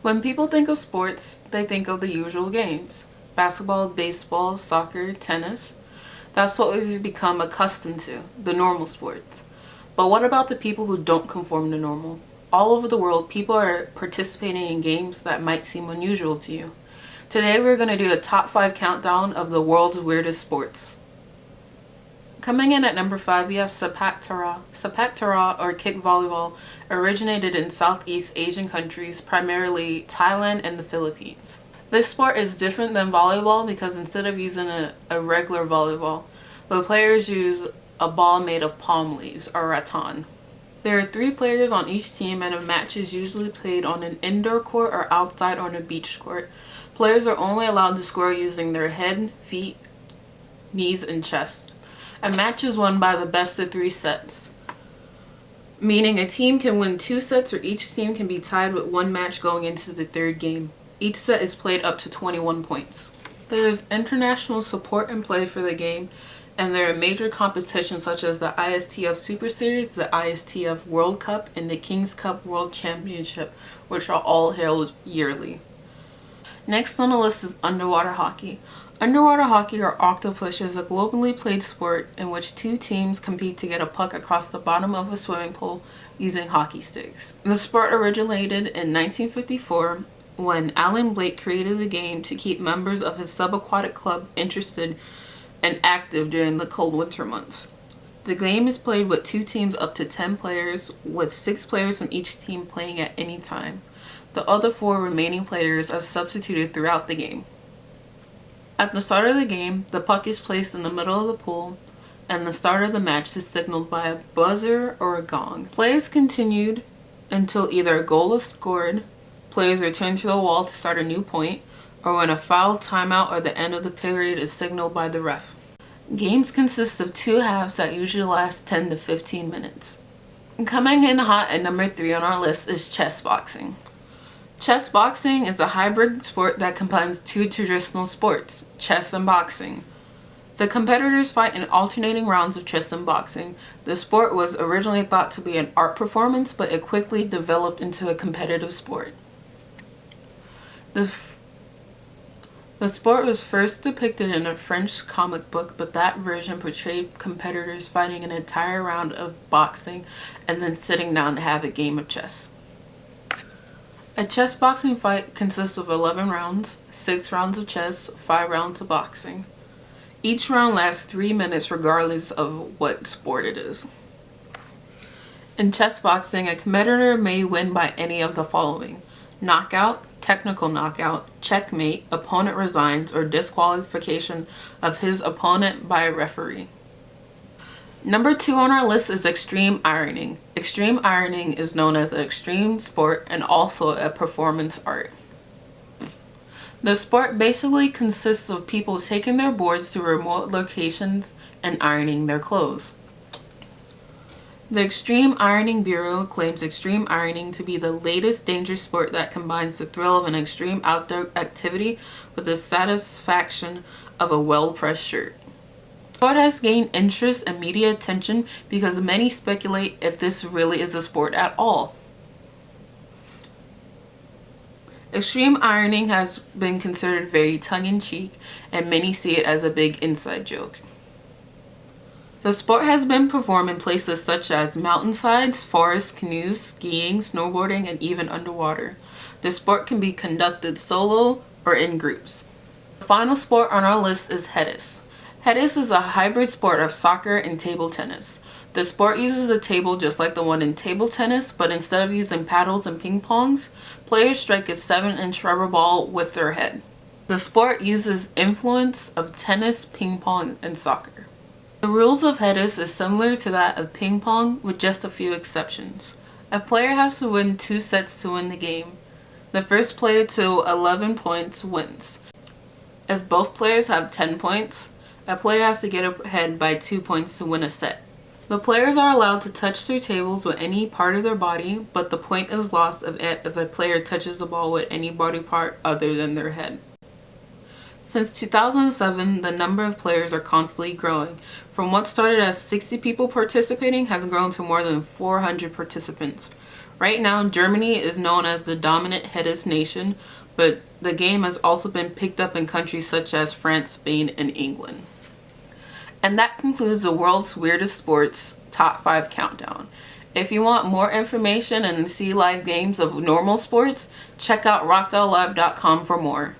When people think of sports, they think of the usual games. Basketball, baseball, soccer, tennis. That's what we've become accustomed to, the normal sports. But what about the people who don't conform to normal? All over the world, people are participating in games that might seem unusual to you. Today we're going to do a top 5 countdown of the world's weirdest sports. Coming in at number 5, we have Sepak Takraw. Sepak Takraw, or kick volleyball, originated in Southeast Asian countries, primarily Thailand and the Philippines. This sport is different than volleyball because instead of using a regular volleyball, the players use a ball made of palm leaves, or rattan. There are 3 players on each team, and a match is usually played on an indoor court or outside on a beach court. Players are only allowed to score using their head, feet, knees, and chest. A match is won by the best of 3 sets, meaning a team can win 2 sets or each team can be tied with 1 match going into the 3rd game. Each set is played up to 21 points. There is international support and play for the game, and there are major competitions such as the ISTF Super Series, the ISTF World Cup, and the King's Cup World Championship, which are all held yearly. Next on the list is underwater hockey. Underwater hockey, or octopus, is a globally played sport in which 2 teams compete to get a puck across the bottom of a swimming pool using hockey sticks. The sport originated in 1954 when Alan Blake created the game to keep members of his subaquatic club interested and active during the cold winter months. The game is played with 2 teams up to 10 players, with 6 players on each team playing at any time. The other 4 remaining players are substituted throughout the game. At the start of the game, the puck is placed in the middle of the pool, and the start of the match is signaled by a buzzer or a gong. Play is continued until either a goal is scored, players return to the wall to start a new point, or when a foul, timeout, or the end of the period is signaled by the ref. Games consist of 2 halves that usually last 10 to 15 minutes. Coming in hot at number 3 on our list is chess boxing. Chess boxing is a hybrid sport that combines 2 traditional sports, chess and boxing. The competitors fight in alternating rounds of chess and boxing. The sport was originally thought to be an art performance, but it quickly developed into a competitive sport. The sport was first depicted in a French comic book, but that version portrayed competitors fighting an entire round of boxing and then sitting down to have a game of chess. A chess boxing fight consists of 11 rounds, 6 rounds of chess, 5 rounds of boxing. Each round lasts 3 minutes regardless of what sport it is. In chess boxing, a competitor may win by any of the following: knockout, technical knockout, checkmate, opponent resigns, or disqualification of his opponent by a referee. Number 2 on our list is extreme ironing. Extreme ironing is known as an extreme sport and also a performance art. The sport basically consists of people taking their boards to remote locations and ironing their clothes. The Extreme Ironing Bureau claims extreme ironing to be the latest dangerous sport that combines the thrill of an extreme outdoor activity with the satisfaction of a well-pressed shirt. The sport has gained interest and media attention because many speculate if this really is a sport at all. Extreme ironing has been considered very tongue-in-cheek, and many see it as a big inside joke. The sport has been performed in places such as mountainsides, forests, canoes, skiing, snowboarding, and even underwater. The sport can be conducted solo or in groups. The final sport on our list is tennis. Tennis is a hybrid sport of soccer and table tennis. The sport uses a table just like the one in table tennis, but instead of using paddles and ping pongs, players strike a 7-inch rubber ball with their head. The sport uses influence of tennis, ping pong, and soccer. The rules of tennis is similar to that of ping pong with just a few exceptions. A player has to win 2 sets to win the game. The first player to 11 points wins. If both players have 10 points, a player has to get ahead by 2 points to win a set. The players are allowed to touch their tables with any part of their body, but the point is lost if a player touches the ball with any body part other than their head. Since 2007, the number of players are constantly growing. From what started as 60 people participating has grown to more than 400 participants. Right now, Germany is known as the dominant headless nation, but the game has also been picked up in countries such as France, Spain, and England. And that concludes the world's weirdest sports top 5 countdown. If you want more information and see live games of normal sports, check out rockdallive.com for more.